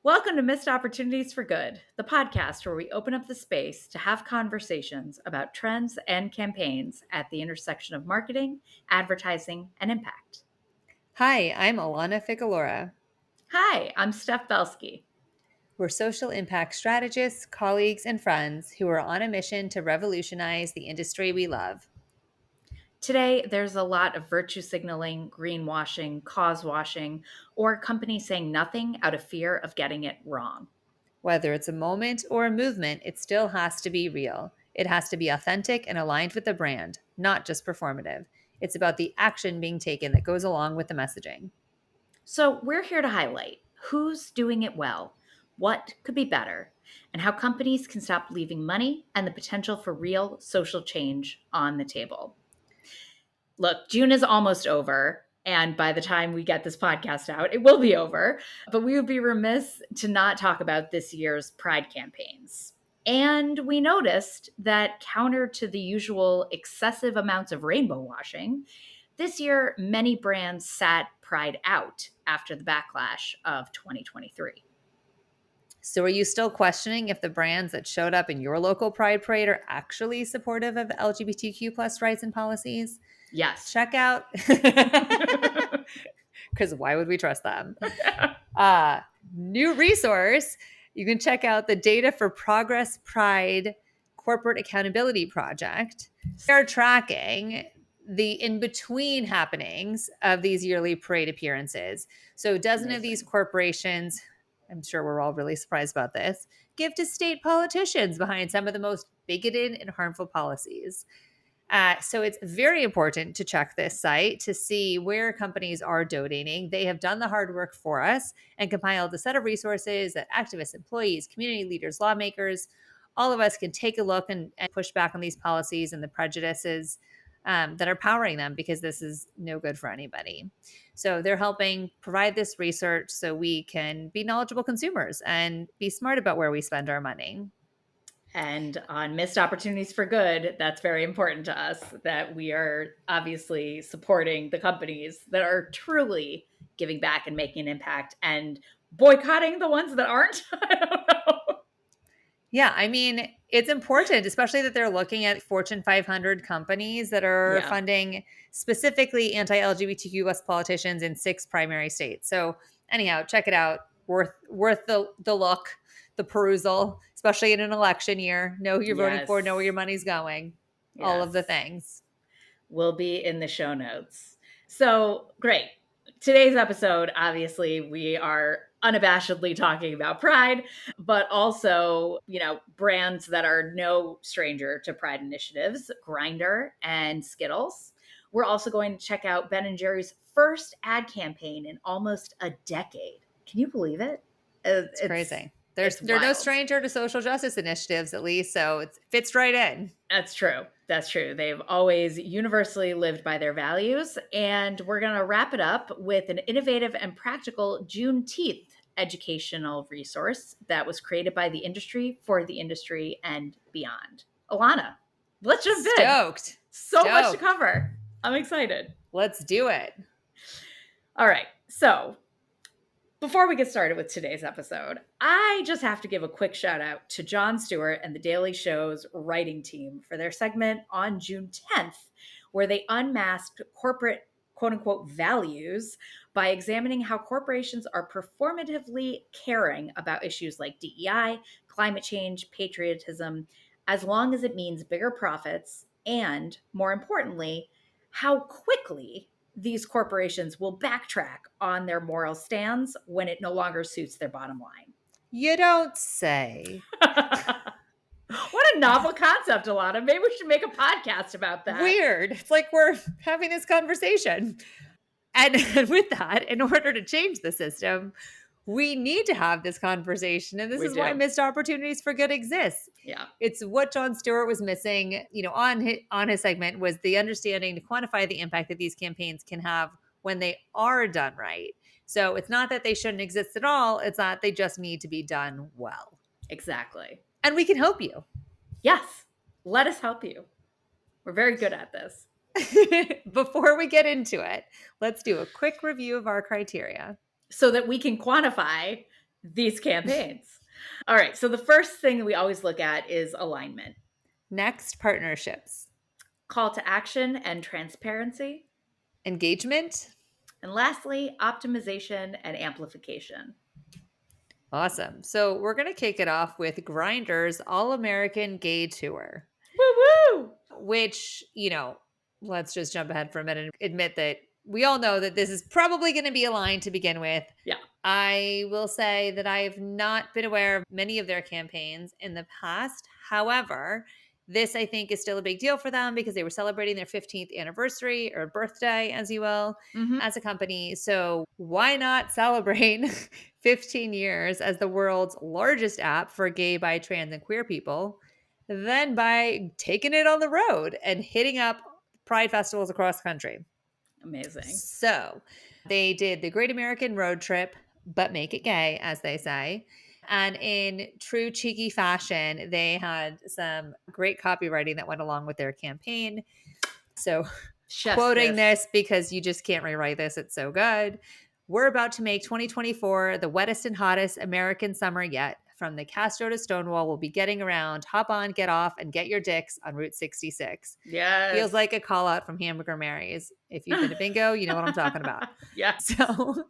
Welcome to Missed Opportunities for Good, the podcast where we open up the space to have conversations about trends and campaigns at the intersection of marketing, advertising, and impact. Hi, I'm Alana Ficalora. Hi, I'm Steph Belsky. We're social impact strategists, colleagues, and friends who are on a mission to revolutionize the industry we love. Today, there's a lot of virtue signaling, greenwashing, cause washing, or companies saying nothing out of fear of getting it wrong. Whether it's a moment or a movement, it still has to be real. It has to be authentic and aligned with the brand, not just performative. It's about the action being taken that goes along with the messaging. So, we're here to highlight who's doing it well, what could be better, and how companies can stop leaving money and the potential for real social change on the table. Look, June is almost over. And by the time we get this podcast out, it will be over. But we would be remiss to not talk about this year's Pride campaigns. And we noticed that counter to the usual excessive amounts of rainbow washing, this year many brands sat Pride out after the backlash of 2023. So are you still questioning if the brands that showed up in your local Pride Parade are actually supportive of LGBTQ plus rights and policies? Yes. Check out, because why would we trust them? New resource, you can check out the Data for Progress Pride Corporate Accountability Project. They're tracking the in-between happenings of these yearly parade appearances. So a dozen of these corporations, I'm sure we're all really surprised about this, give to state politicians behind some of the most bigoted and harmful policies. So it's very important to check this site to see where companies are donating. They have done the hard work for us and compiled a set of resources that activists, employees, community leaders, lawmakers, all of us can take a look and push back on these policies and the prejudices that are powering them, because this is no good for anybody. So they're helping provide this research so we can be knowledgeable consumers and be smart about where we spend our money. And on Missed Opportunities for Good, that's very important to us, that we are obviously supporting the companies that are truly giving back and making an impact and boycotting the ones that aren't. I don't know. Yeah, I mean, it's important, especially that they're looking at Fortune 500 companies that are funding specifically anti-LGBTQ plus politicians in 6 primary states. So anyhow, check it out. Worth the look, the perusal, especially in an election year. Know who you're voting for, know where your money's going. All of the things. Will be in the show notes. So great. Today's episode, obviously, we are unabashedly talking about Pride, but also, brands that are no stranger to Pride initiatives, Grindr and Skittles. We're also going to check out Ben & Jerry's first ad campaign in almost a decade. Can you believe it? It's crazy. They're no stranger to social justice initiatives, at least, so it fits right in. That's true. That's true. They've always universally lived by their values. And we're going to wrap it up with an innovative and practical Juneteenth educational resource that was created by the industry for the industry and beyond. Alana, let's jump in. Stoked. So much to cover. I'm excited. Let's do it. All right. So before we get started with today's episode, I just have to give a quick shout out to Jon Stewart and The Daily Show's writing team for their segment on June 10th, where they unmasked corporate quote-unquote values by examining how corporations are performatively caring about issues like DEI, climate change, patriotism, as long as it means bigger profits, and more importantly, how quickly these corporations will backtrack on their moral stands when it no longer suits their bottom line. You don't say. What a novel concept, Alana. Maybe we should make a podcast about that. Weird. It's like we're having this conversation. And with that, in order to change the system, we need to have this conversation. And this is why Missed Opportunities for Good exists. Yeah. It's what Jon Stewart was missing, on his segment, was the understanding to quantify the impact that these campaigns can have when they are done right. So it's not that they shouldn't exist at all. It's that they just need to be done well. Exactly. And we can help you. Yes. Let us help you. We're very good at this. Before we get into it, let's do a quick review of our criteria so that we can quantify these campaigns. All right. So the first thing we always look at is alignment. Next, partnerships. Call to action and transparency. Engagement. And lastly, optimization and amplification. Awesome. So we're going to kick it off with Grindr's All-American Gay Tour. Woo-woo! Which, let's just jump ahead for a minute and admit that we all know that this is probably going to be aligned to begin with. Yeah. I will say that I have not been aware of many of their campaigns in the past. However, this, I think, is still a big deal for them because they were celebrating their 15th anniversary or birthday, as you will, as a company. So why not celebrate 15 years as the world's largest app for gay, bi, trans, and queer people than by taking it on the road and hitting up pride festivals across the country? Amazing. So they did the Great American Road Trip, but make it gay, as they say. And in true cheeky fashion, they had some great copywriting that went along with their campaign. So quoting this because you just can't rewrite this. It's so good. We're about to make 2024 the wettest and hottest American summer yet. From the Castro to Stonewall, we'll be getting around. Hop on, get off, and get your dicks on Route 66. Yes. Feels like a call out from Hamburger Mary's. If you've been to bingo, you know what I'm talking about. Yeah. So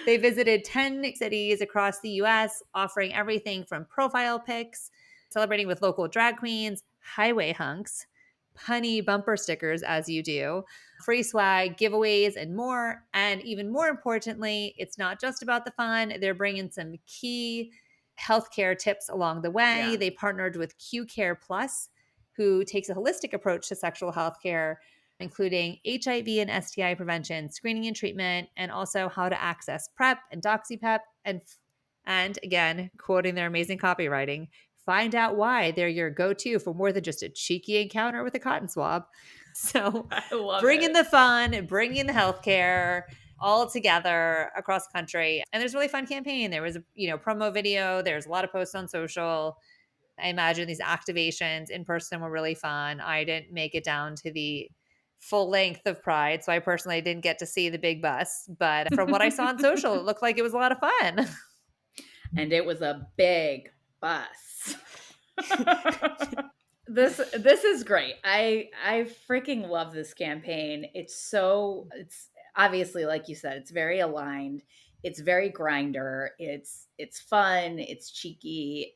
they visited 10 cities across the U.S., offering everything from profile pics, celebrating with local drag queens, highway hunks, punny bumper stickers, as you do, free swag, giveaways, and more. And even more importantly, it's not just about the fun. They're bringing some key healthcare tips along the way. Yeah. They partnered with Q Care Plus, who takes a holistic approach to sexual health care, including HIV and STI prevention, screening and treatment, and also how to access PrEP and DoxyPEP. And again, quoting their amazing copywriting, find out why they're your go-to for more than just a cheeky encounter with a cotton swab. So bring in the fun, bring in the healthcare, all together across the country. And there's a really fun campaign. There was a promo video. There's a lot of posts on social. I imagine these activations in person were really fun. I didn't make it down to the full length of Pride, so I personally didn't get to see the big bus. But from what I saw on social, it looked like it was a lot of fun. And it was a big bus. This is great. I freaking love this campaign. It's obviously, like you said, it's very aligned. It's very Grindr. It's fun. It's cheeky.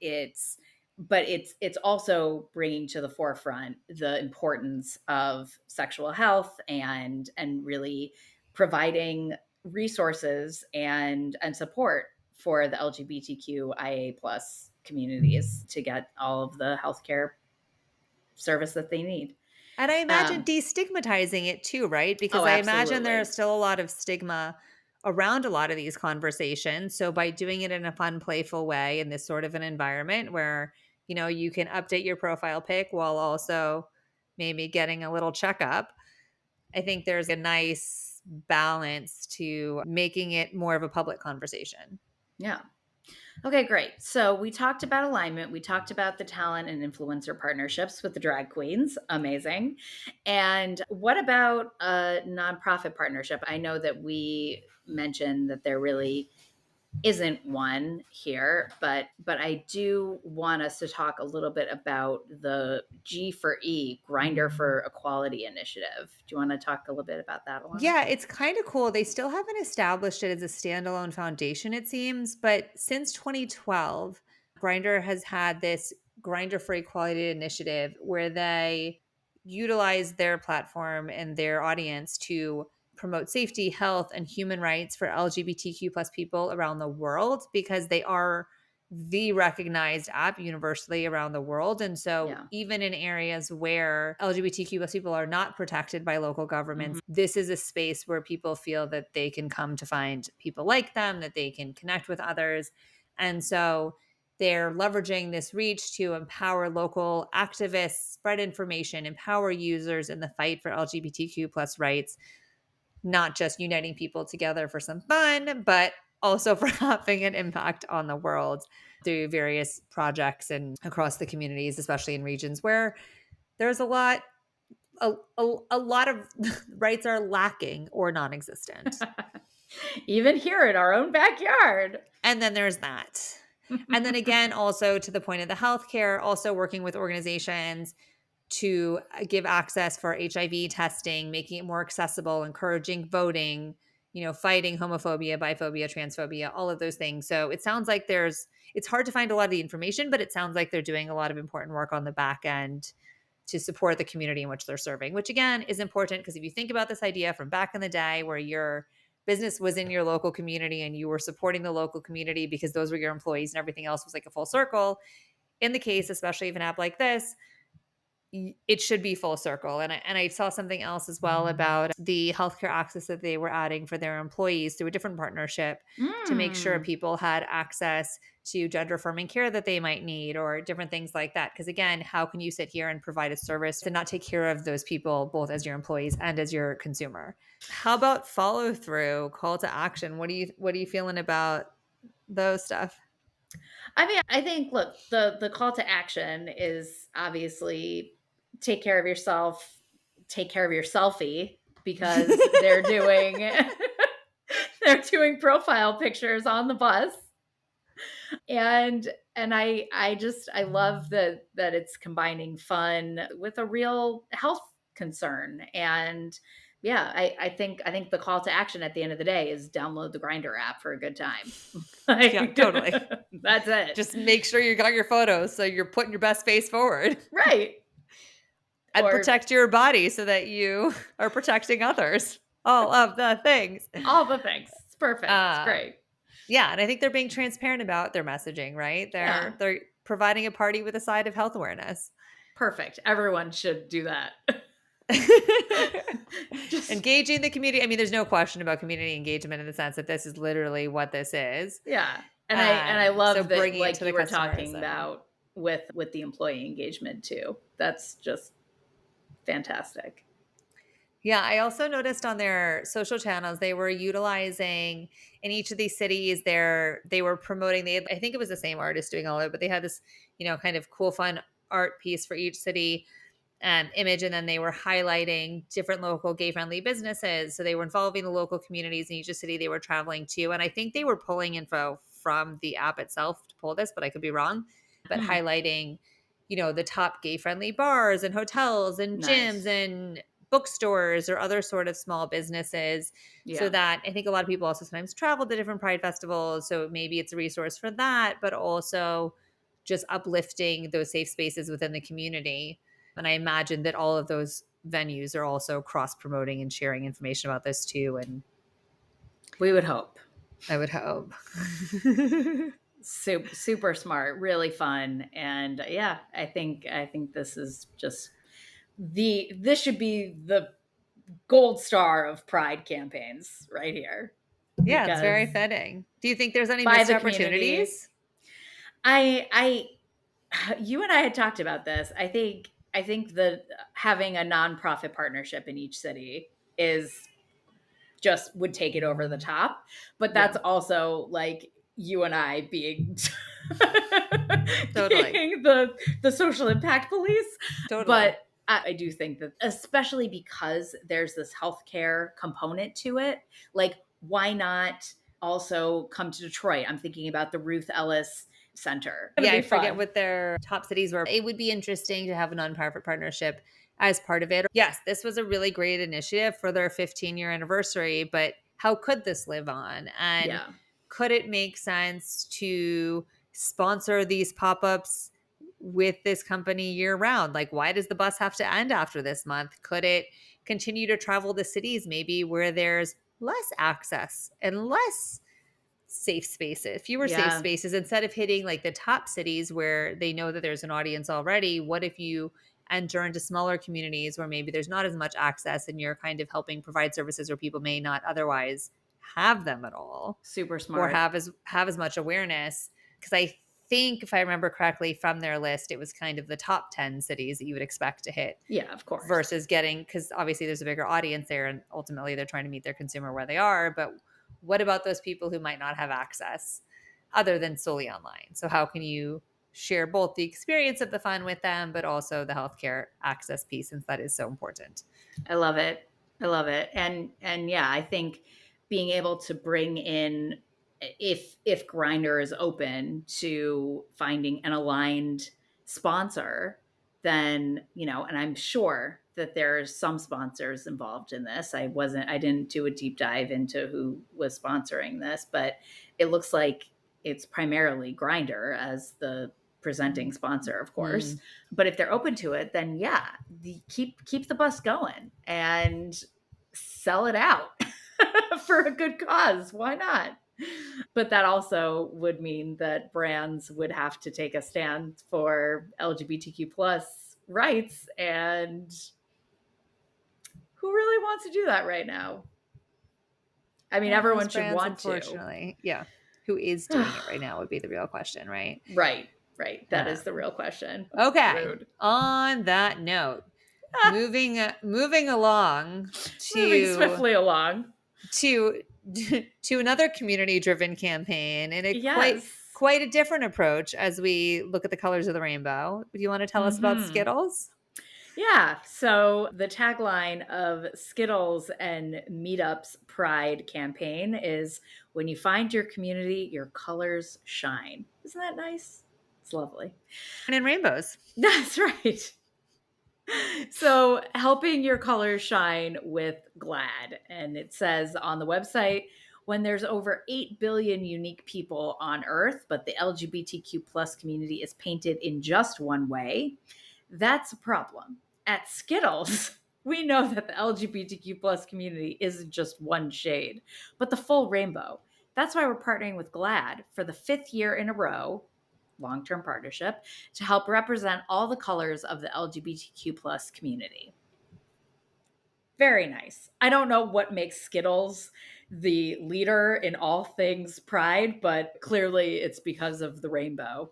But it's also bringing to the forefront the importance of sexual health and really providing resources and support for the LGBTQIA+ communities to get all of the healthcare service that they need. And I imagine destigmatizing it too, right? Because I imagine there's still a lot of stigma around a lot of these conversations. So by doing it in a fun, playful way in this sort of an environment where, you can update your profile pic while also maybe getting a little checkup, I think there's a nice balance to making it more of a public conversation. Yeah. Okay, great. So we talked about alignment. We talked about the talent and influencer partnerships with the drag queens. Amazing. And what about a nonprofit partnership? I know that we mentioned that there really isn't one here, but I do want us to talk a little bit about the G for E, Grindr for Equality initiative. Do you want to talk a little bit about that, Alana? Yeah, it's kind of cool. They still haven't established it as a standalone foundation, it seems, but since 2012, Grindr has had this Grindr for Equality initiative where they utilize their platform and their audience to promote safety, health, and human rights for LGBTQ plus people around the world because they are the recognized app universally around the world. And so even in areas where LGBTQ plus people are not protected by local governments, this is a space where people feel that they can come to find people like them, that they can connect with others. And so they're leveraging this reach to empower local activists, spread information, empower users in the fight for LGBTQ plus rights, not just uniting people together for some fun, but also for having an impact on the world through various projects and across the communities, especially in regions where there's a lot a lot of rights are lacking or non-existent. Even here in our own backyard. And then there's that. And then again, also to the point of the healthcare, also working with organizations to give access for HIV testing, making it more accessible, encouraging voting, fighting homophobia, biphobia, transphobia, all of those things. So it sounds like it's hard to find a lot of the information, but it sounds like they're doing a lot of important work on the back end to support the community in which they're serving, which again is important because if you think about this idea from back in the day where your business was in your local community and you were supporting the local community because those were your employees and everything else was like a full circle, in the case, especially of an app like this, it should be full circle. And I saw something else as well about the healthcare access that they were adding for their employees through a different partnership to make sure people had access to gender affirming care that they might need or different things like that. Because again, how can you sit here and provide a service and not take care of those people, both as your employees and as your consumer? How about follow through, call to action? What are you feeling about those stuff? I mean, I think, look, the call to action is obviously take care of yourself, take care of your selfie, because they're doing they're doing profile pictures on the bus. And I love that it's combining fun with a real health concern. And yeah, I think the call to action at the end of the day is download the Grindr app for a good time. Yeah, totally. That's it. Just make sure you got your photos so you're putting your best face forward. Right. And protect your body so that you are protecting others. All of the things. All the things. It's perfect. It's great. Yeah, and I think they're being transparent about their messaging, right? They're providing a party with a side of health awareness. Perfect. Everyone should do that. Just engaging the community. I mean, there's no question about community engagement in the sense that this is literally what this is. Yeah. And I love so that, like you were customers talking about with the employee engagement too. That's just fantastic. Yeah, I also noticed on their social channels they were utilizing in each of these cities. They were promoting. I think it was the same artist doing all of it, but they had this, kind of cool, fun art piece for each city image, and then they were highlighting different local gay-friendly businesses. So they were involving the local communities in each city they were traveling to, and I think they were pulling info from the app itself to pull this, but I could be wrong. But highlighting, the top gay-friendly bars and hotels and gyms and bookstores or other sort of small businesses. So that I think a lot of people also sometimes travel to different Pride festivals. So maybe it's a resource for that, but also just uplifting those safe spaces within the community. And I imagine that all of those venues are also cross-promoting and sharing information about this too. And we would hope. I would hope. Super smart, really fun. And yeah, I think this is just this should be the gold star of Pride campaigns right here. Yeah, it's very fitting. Do you think there's any missed opportunities? You and I had talked about this. I think that having a nonprofit partnership in each city would take it over the top. But that's also like you and I being totally being the social impact police. Totally. But I do think that, especially because there's this healthcare component to it, like why not also come to Detroit? I'm thinking about the Ruth Ellis Center. Yeah, I forget what their top cities were. It would be interesting to have a nonprofit partnership as part of it. Yes, this was a really great initiative for their 15-year anniversary, but how could this live on? And could it make sense to sponsor these pop-ups with this company year round? Like, why does the bus have to end after this month? Could it continue to travel to cities maybe where there's less access and less safe spaces, fewer safe spaces, instead of hitting like the top cities where they know that there's an audience already? What if you enter into smaller communities where maybe there's not as much access and you're kind of helping provide services where people may not otherwise have them at all? Super smart. Or have as much awareness. Because I think, if I remember correctly from their list, it was kind of the top 10 cities that you would expect to hit. Yeah, of course. Versus because obviously there's a bigger audience there and ultimately they're trying to meet their consumer where they are. But what about those people who might not have access other than solely online? So how can you share both the experience of the fun with them, but also the healthcare access piece, since that is so important. I love it. I love it. And yeah, I think being able to bring in, if Grindr is open to finding an aligned sponsor, then, and I'm sure that there's some sponsors involved in this. I didn't do a deep dive into who was sponsoring this, but it looks like it's primarily Grindr as the presenting sponsor, of course. But if they're open to it, then yeah, keep the bus going and sell it out for a good cause. Why not? But that also would mean that brands would have to take a stand for LGBTQ plus rights, and who really wants to do that right now? I mean, everyone should brands, want unfortunately. Yeah. Who is doing it right now would be the real question, right? Right. That is the real question. Okay. Rude. On that note, moving along Moving swiftly along to another community-driven campaign, and yes. quite a different approach as we look at the colors of the rainbow. Do you want to tell us about Skittles? Yeah. So the tagline of Skittles and Meetup's Pride campaign is, "When you find your community, your colors shine." Isn't that nice? It's lovely. And in rainbows. That's right. So helping your colors shine with GLAAD. And it says on the website, when there's over 8 billion unique people on Earth, but the LGBTQ plus community is painted in just one way, that's a problem. At Skittles, we know that the LGBTQ plus community isn't just one shade, but the full rainbow. That's why we're partnering with GLAAD for the 5th year in a row, long-term partnership, to help represent all the colors of the LGBTQ plus community. Very nice. I don't know what makes Skittles the leader in all things Pride, but clearly it's because of the rainbow.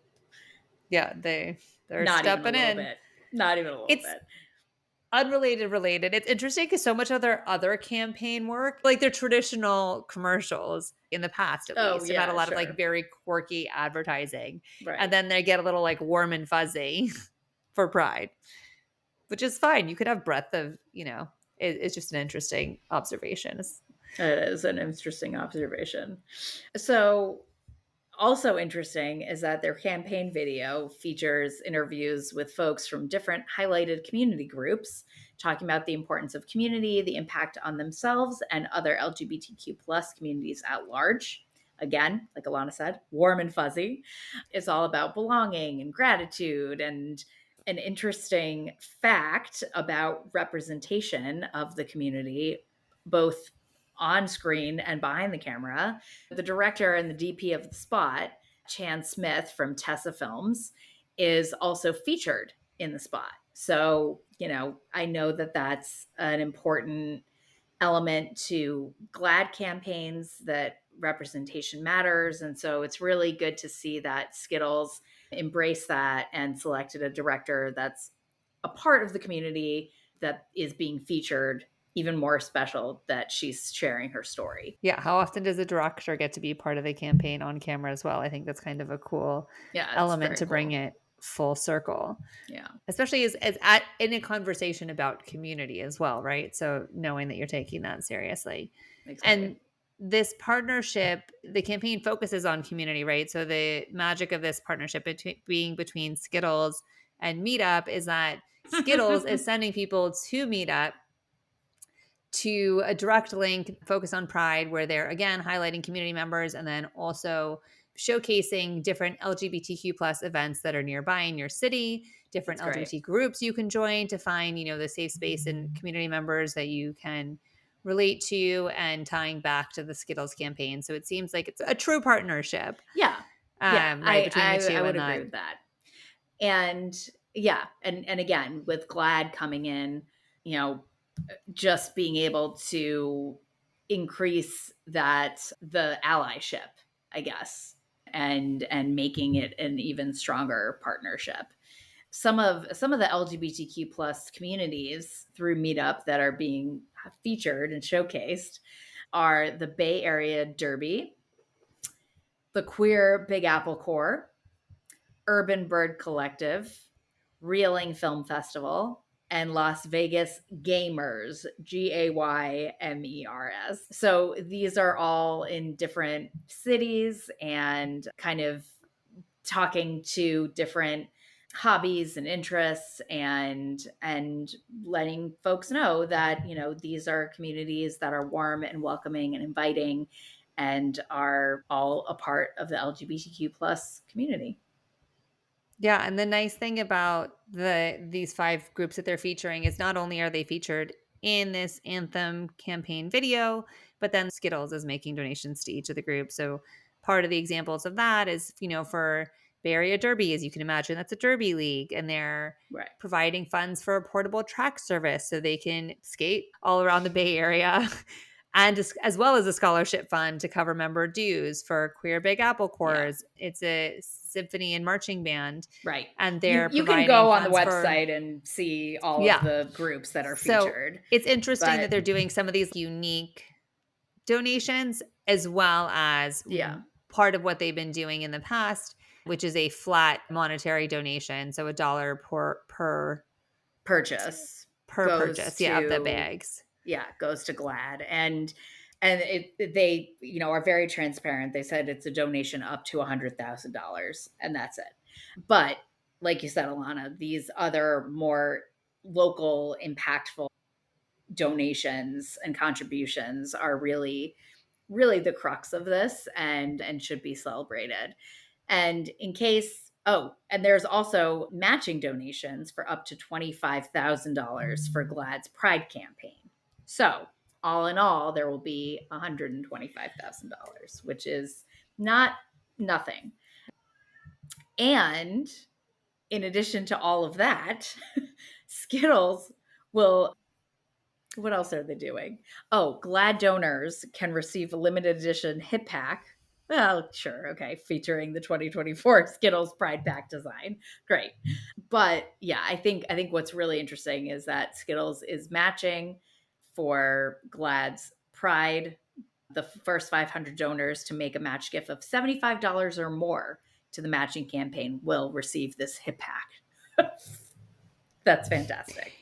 Yeah, they're Not stepping even a little in. bit. Not even a little bit. Unrelated related. It's interesting because so much of their other campaign work, like their traditional commercials in the past at least, have had a lot of like very quirky advertising. Right. And then they get a little like warm and fuzzy for Pride, which is fine. You could have breadth of, it's just an interesting observation. It is an interesting observation. So also interesting is that their campaign video features interviews with folks from different highlighted community groups talking about the importance of community, the impact on themselves and other LGBTQ plus communities at large. Again, like Alana said, warm and fuzzy. It's all about belonging and gratitude. And an interesting fact about representation of the community, both on screen and behind the camera. The director and the DP of the spot, Chan Smith from Tessa Films, is also featured in the spot. So, I know that that's an important element to GLAAD campaigns, that representation matters. And so it's really good to see that Skittles embraced that and selected a director that's a part of the community that is being featured. Even more special that she's sharing her story. Yeah. How often does a director get to be part of a campaign on camera as well? I think that's kind of a cool element to bring it full circle. Yeah. Especially as in a conversation about community as well, right? So knowing that you're taking that seriously. Exactly. And this partnership, the campaign focuses on community, right? So the magic of this partnership between Skittles and Meetup is that Skittles is sending people to Meetup to a direct link, focus on Pride, where they're again highlighting community members and then also showcasing different LGBTQ plus events that are nearby in your city, different LGBT groups you can join to find, the safe space and community members that you can relate to, and tying back to the Skittles campaign. So it seems like it's a true partnership. Yeah. Right, between the two. I would agree with that. And yeah. And again, with GLAAD coming in, just being able to increase the allyship, I guess, and making it an even stronger partnership. Some of the LGBTQ plus communities through Meetup that are being featured and showcased are the Bay Area Derby, the Queer Big Apple Corps, Urban Bird Collective, Reeling Film Festival, and Las Vegas Gamers, Gaymers. So these are all in different cities and kind of talking to different hobbies and interests, and letting folks know that, you know, these are communities that are warm and welcoming and inviting and are all a part of the LGBTQ plus community. Yeah, and the nice thing about these 5 groups that they're featuring is not only are they featured in this anthem campaign video, but then Skittles is making donations to each of the groups. So part of the examples of that is, you know, for Bay Area Derby, as you can imagine, that's a Derby league, and they're Right. providing funds for a portable track service so they can skate all around the Bay Area. And as well as a scholarship fund to cover member dues for Queer Big Apple Corps. Yeah. It's a symphony and marching band. Right. And they're you can go on the website and see all of the groups that are featured. So it's interesting that they're doing some of these unique donations as well as part of what they've been doing in the past, which is a flat monetary donation. So $1 per purchase. Of the bags. Yeah, goes to GLAAD. And they, you know, are very transparent. They said it's a donation up to $100,000 and that's it. But like you said, Alana, these other more local, impactful donations and contributions are really, really the crux of this and should be celebrated. And in case, and there's also matching donations for up to $25,000 for GLAAD's Pride campaign. So all in all, there will be $125,000, which is not nothing. And in addition to all of that, Skittles will, what else are they doing? Oh, GLAAD donors can receive a limited edition hip pack. Well, sure, okay, featuring the 2024 Skittles Pride Pack design. Great. But yeah, I think what's really interesting is that Skittles is matching for GLAAD's Pride. The first 500 donors to make a match gift of $75 or more to the matching campaign will receive this hip pack. That's fantastic.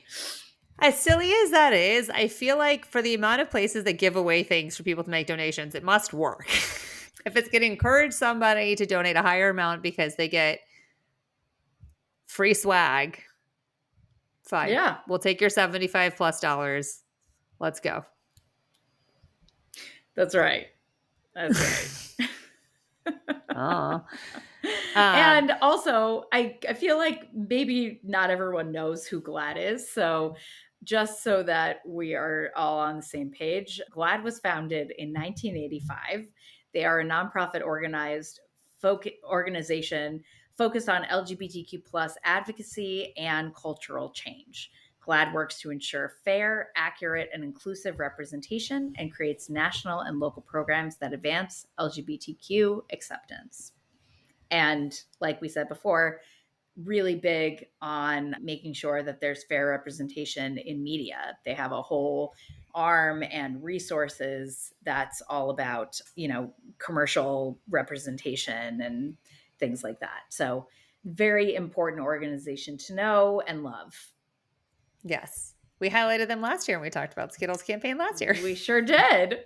As silly as that is, I feel like for the amount of places that give away things for people to make donations, it must work. If it's going to encourage somebody to donate a higher amount because they get free swag, fine. Yeah. We'll take your $75+ Let's go. That's right. That's right. And also, I feel like maybe not everyone knows who GLAAD is. So just so that we are all on the same page, GLAAD was founded in 1985. They are a nonprofit organization focused on LGBTQ plus advocacy and cultural change. GLAAD works to ensure fair, accurate, and inclusive representation and creates national and local programs that advance LGBTQ acceptance. And like we said before, really big on making sure that there's fair representation in media. They have a whole arm and resources that's all about, you know, commercial representation and things like that. So very important organization to know and love. Yes. We highlighted them last year when we talked about Skittles campaign last year. We sure did.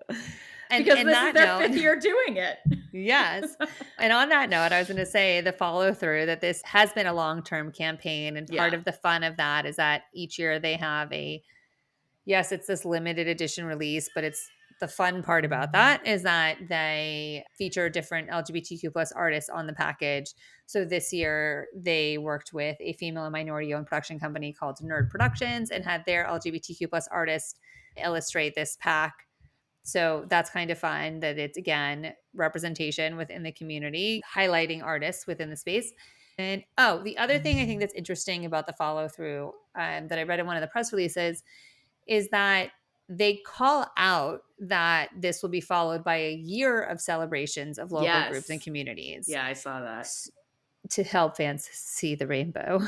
Because this is their 5th year doing it. Yes. And on that note, I was going to say the follow through that this has been a long-term campaign. And part of the fun of that is that each year they have yes, it's this limited edition release, but it's the fun part about that is that they feature different LGBTQ plus artists on the package. So this year they worked with a female and minority owned production company called Nerd Productions and had their LGBTQ plus artists illustrate this pack. So that's kind of fun that it's, again, representation within the community, highlighting artists within the space. And the other thing I think that's interesting about the follow through that I read in one of the press releases is that they call out that this will be followed by a year of celebrations of local groups and communities. Yeah, I saw that. to help fans see the rainbow,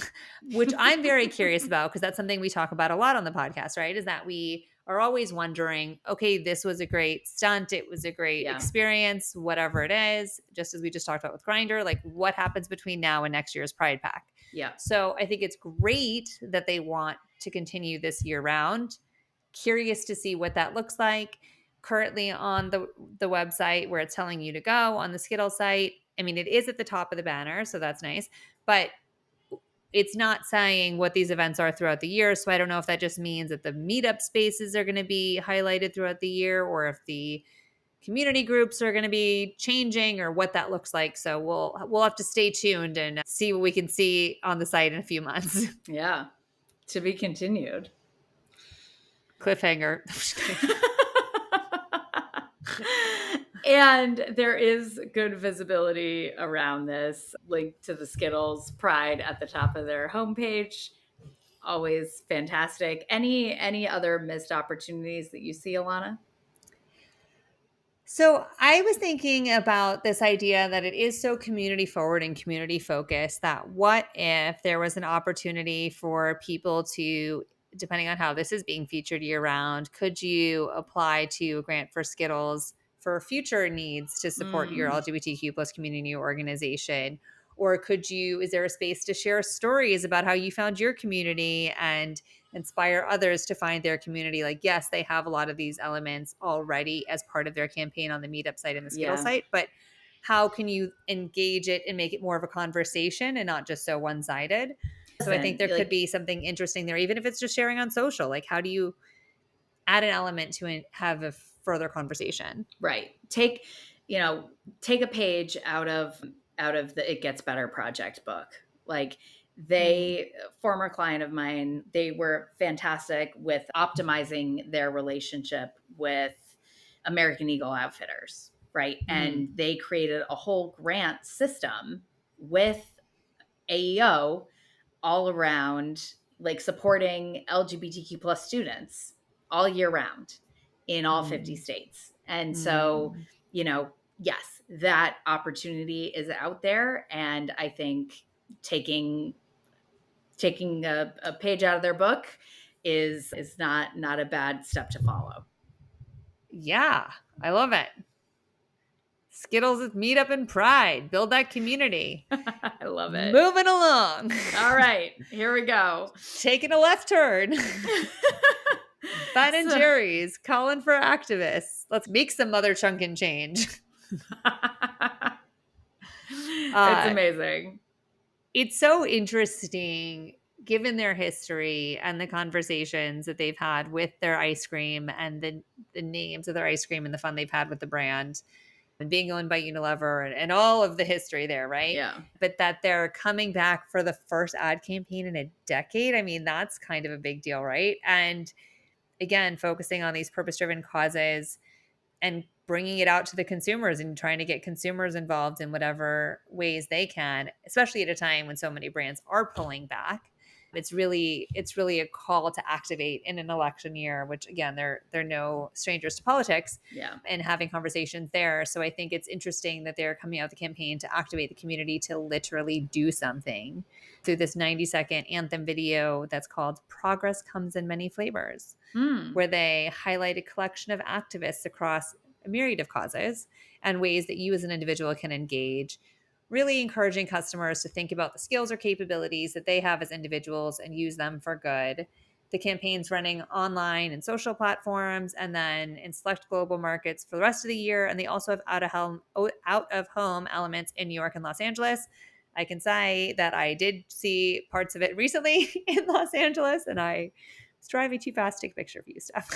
which I'm very curious about because that's something we talk about a lot on the podcast, right? Is that we are always wondering, okay, this was a great stunt. It was a great experience, whatever it is, just as we just talked about with Grindr, like what happens between now and next year's Pride Pack. Yeah. So I think it's great that they want to continue this year round. Curious to see what that looks like. Currently on the website where it's telling you to go on the Skittles site, I mean, it is at the top of the banner, so that's nice. But it's not saying what these events are throughout the year. So I don't know if that just means that the meetup spaces are going to be highlighted throughout the year or if the community groups are going to be changing or what that looks like. So we'll have to stay tuned and see what we can see on the site in a few months. Yeah. To be continued. Cliffhanger. And there is good visibility around this. Link to the Skittles Pride at the top of their homepage. Always fantastic. Any other missed opportunities that you see, Alana? So I was thinking about this idea that it is so community forward and community focused that what if there was an opportunity for people to, depending on how this is being featured year round, could you apply to a grant for Skittles for future needs to support your LGBTQ plus community organization? Or is there a space to share stories about how you found your community and inspire others to find their community? Like, yes, they have a lot of these elements already as part of their campaign on the meetup site and the Skittles site, but how can you engage it and make it more of a conversation and not just so one-sided? So I think there could be something interesting there, even if it's just sharing on social. Like, how do you add an element to have a further conversation? Right. Take a page out of the It Gets Better Project book. Like former client of mine, they were fantastic with optimizing their relationship with American Eagle Outfitters, right? And they created a whole grant system with AEO all around, like supporting LGBTQ plus students all year round in all 50 states. And so, yes, that opportunity is out there. And I think taking a page out of their book is not a bad step to follow. Yeah, I love it. Skittles with Meetup and Pride. Build that community. I love it. Moving along. All right, here we go. Taking a left turn. Ben and Jerry's calling for activists. Let's make some mother chunkin' change. It's amazing. It's so interesting given their history and the conversations that they've had with their ice cream and the names of their ice cream and the fun they've had with the brand and being owned by Unilever and all of the history there, right? Yeah. But that they're coming back for the first ad campaign in a decade. I mean, that's kind of a big deal, right? And again, focusing on these purpose-driven causes and bringing it out to the consumers and trying to get consumers involved in whatever ways they can, especially at a time when so many brands are pulling back. It's really a call to activate in an election year, which again, they're no strangers to politics, and having conversations there. So I think it's interesting that they're coming out with the campaign to activate the community to literally do something through this 90-second anthem video that's called Progress Comes in Many Flavors, where they highlight a collection of activists across a myriad of causes and ways that you as an individual can engage, really encouraging customers to think about the skills or capabilities that they have as individuals and use them for good. The campaign's running online and social platforms and then in select global markets for the rest of the year. And they also have out-of-home elements in New York and Los Angeles. I can say that I did see parts of it recently in Los Angeles, and I was driving too fast to take a picture of you, Steph.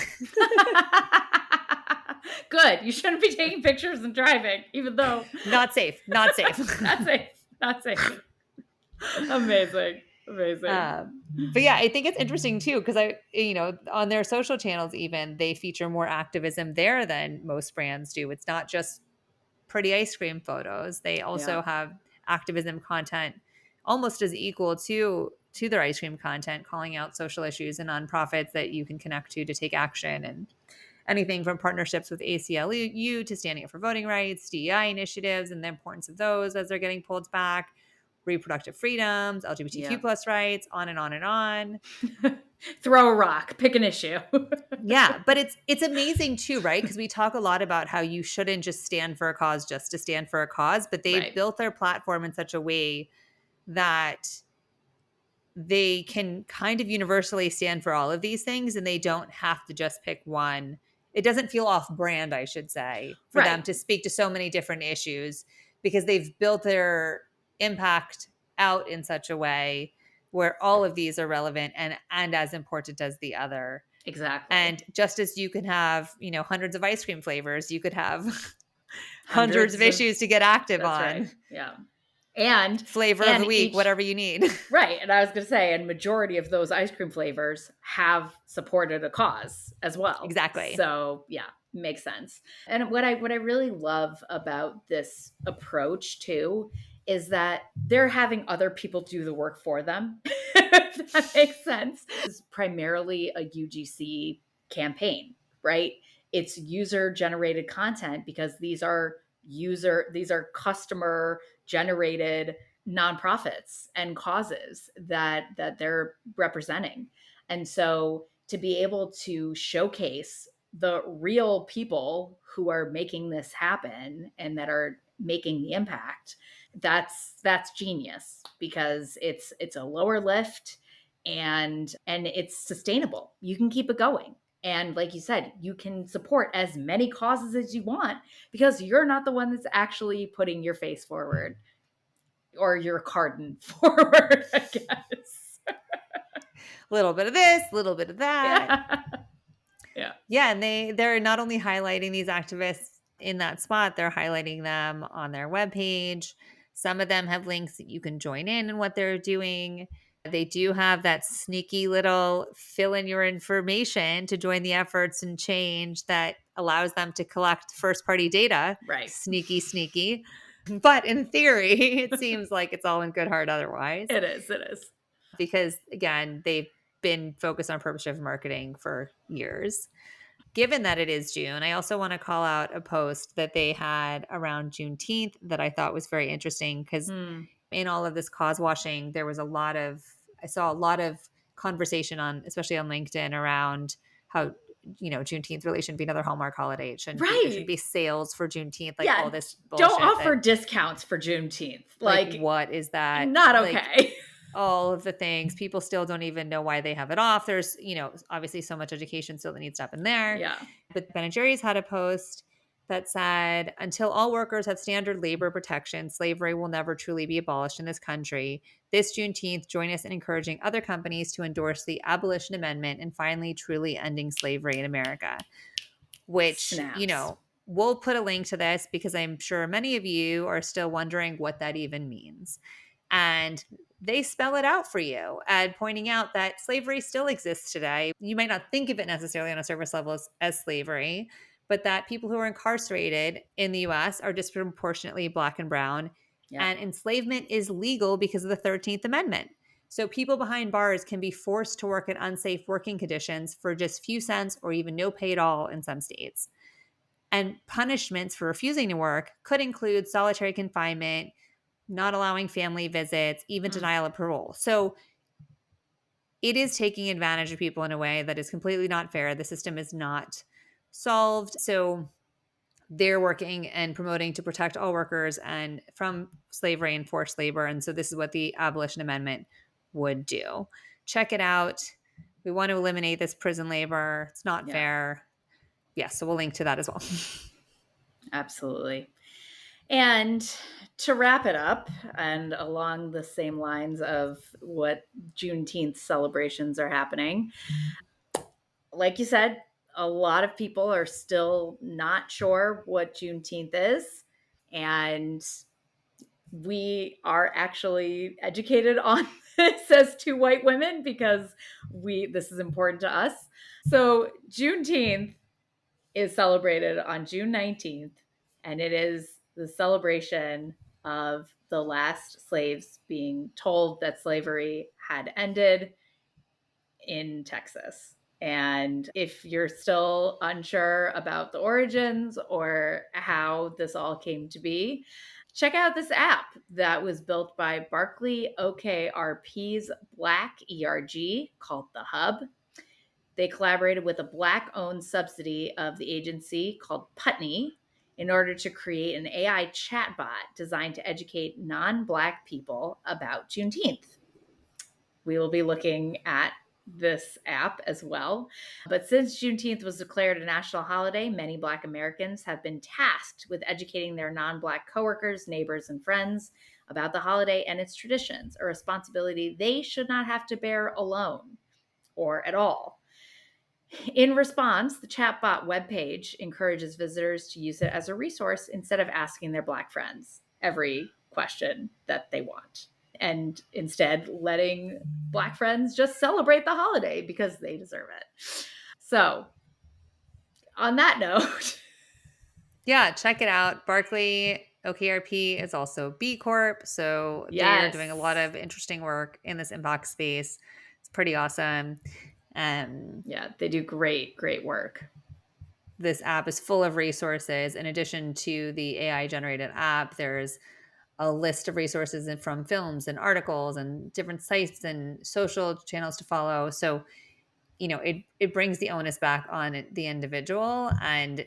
Good. You shouldn't be taking pictures and driving, even though not safe. Not safe. Not safe. Amazing. But yeah, I think it's interesting too, because on their social channels, even they feature more activism there than most brands do. It's not just pretty ice cream photos. They also have activism content almost as equal to their ice cream content, calling out social issues and nonprofits that you can connect to take action, and anything from partnerships with ACLU to standing up for voting rights, DEI initiatives, and the importance of those as they're getting pulled back, reproductive freedoms, LGBTQ plus rights, on and on and on. Throw a rock, pick an issue. Yeah, but it's amazing too, right? Because we talk a lot about how you shouldn't just stand for a cause just to stand for a cause, but they've built their platform in such a way that they can kind of universally stand for all of these things, and they don't have to just pick one. It doesn't feel off brand, I should say, for them to speak to so many different issues, because they've built their impact out in such a way where all of these are relevant and as important as the other. Exactly. And just as you can have, hundreds of ice cream flavors, you could have hundreds of issues to get active on. Right. Yeah. And flavor of the week, whatever you need. Right. And I was going to say, and majority of those ice cream flavors have supported a cause as well. Exactly. So yeah, makes sense. And what I really love about this approach too is that they're having other people do the work for them. If that makes sense. It's primarily a UGC campaign, right? It's user generated content because these are customer generated nonprofits and causes that they're representing. And so to be able to showcase the real people who are making this happen and that are making the impact, that's genius, because it's a lower lift and it's sustainable. You can keep it going. And like you said, you can support as many causes as you want because you're not the one that's actually putting your face forward or your carton forward, I guess. A little bit of this, a little bit of that. Yeah. Yeah. And they're not only highlighting these activists in that spot, they're highlighting them on their webpage. Some of them have links that you can join in what they're doing. They do have that sneaky little fill in your information to join the efforts and change that allows them to collect first party data. Right. Sneaky. But in theory, it seems like it's all in good heart otherwise. It is. Because again, they've been focused on purpose-driven marketing for years. Given that it is June, I also want to call out a post that they had around Juneteenth that I thought was very interesting, because in all of this cause washing, I saw a lot of conversation especially on LinkedIn, around how, Juneteenth really shouldn't be another Hallmark holiday. It shouldn't be. There should be sales for Juneteenth, all this bullshit. Don't offer discounts for Juneteenth. Like, what is that? Not okay. All of the things. People still don't even know why they have it off. There's, obviously so much education still that needs to happen there. Yeah. But Ben & Jerry's had a post that said, until all workers have standard labor protection, slavery will never truly be abolished in this country. This Juneteenth, join us in encouraging other companies to endorse the Abolition Amendment and finally truly ending slavery in America. Which, we'll put a link to this because I'm sure many of you are still wondering what that even means. And they spell it out for you, and pointing out that slavery still exists today. You might not think of it necessarily on a surface level as slavery, but that people who are incarcerated in the U.S. are disproportionately Black and brown. Yeah. And enslavement is legal because of the 13th Amendment. So people behind bars can be forced to work in unsafe working conditions for just few cents or even no pay at all in some states. And punishments for refusing to work could include solitary confinement, not allowing family visits, even denial of parole. So it is taking advantage of people in a way that is completely not fair. The system is not solved. So they're working and promoting to protect all workers and from slavery and forced labor. And so this is what the Abolition Amendment would do. Check it out. We want to eliminate this prison labor. It's not fair. Yeah, so we'll link to that as well. Absolutely. And to wrap it up, and along the same lines of what Juneteenth celebrations are happening, like you said, a lot of people are still not sure what Juneteenth is. And we are actually educated on this as two white women because this is important to us. So Juneteenth is celebrated on June 19th, and it is the celebration of the last slaves being told that slavery had ended in Texas. And if you're still unsure about the origins or how this all came to be, Check out this app that was built by Barclay OKRP's Black ERG called The Hub. They collaborated with a Black-owned subsidiary of the agency called Putney in order to create an AI chatbot designed to educate non-Black people about Juneteenth. We will be looking at this app as well. But since Juneteenth was declared a national holiday, many Black Americans have been tasked with educating their non-Black coworkers, neighbors, and friends about the holiday and its traditions, a responsibility they should not have to bear alone or at all. In response, the chatbot webpage encourages visitors to use it as a resource instead of asking their Black friends every question that they want, and instead letting Black friends just celebrate the holiday because they deserve it. So, on that note, yeah, check it out. Barclay OKRP is also B Corp, so they're doing a lot of interesting work in this impact space. It's pretty awesome. Yeah, they do great work. This app is full of resources. In addition to the AI generated app, there's a list of resources from films and articles and different sites and social channels to follow. So, it brings the onus back on the individual and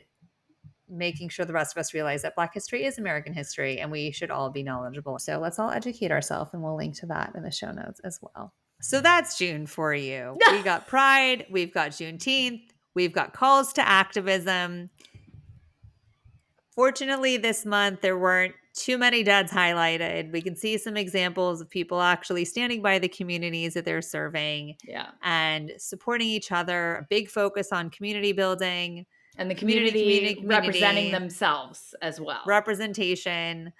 making sure the rest of us realize that Black history is American history and we should all be knowledgeable. So let's all educate ourselves, and we'll link to that in the show notes as well. So that's June for you. We got Pride, we've got Juneteenth, we've got calls to activism. Fortunately, this month there weren't too many deaths highlighted. We can see some examples of people actually standing by the communities that they're serving, and supporting each other. A big focus on community building. And the community representing themselves as well. Representation.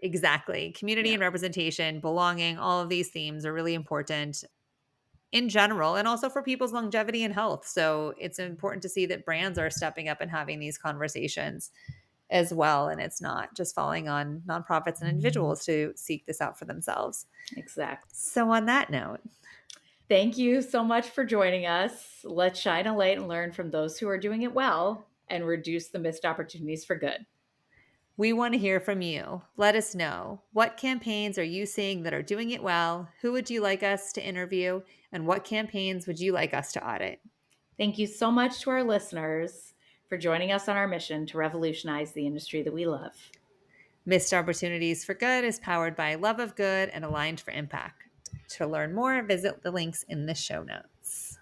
Exactly. Community and representation, belonging, all of these themes are really important in general, and also for people's longevity and health. So it's important to see that brands are stepping up and having these conversations as well. And it's not just falling on nonprofits and individuals to seek this out for themselves. Exactly. So on that note, thank you so much for joining us. Let's shine a light and learn from those who are doing it well and reduce the missed opportunities for good. We want to hear from you. Let us know. What campaigns are you seeing that are doing it well? Who would you like us to interview? And what campaigns would you like us to audit? Thank you so much to our listeners for joining us on our mission to revolutionize the industry that we love. Missed Opportunities for Good is powered by Love of Good and Aligned for Impact. To learn more, visit the links in the show notes.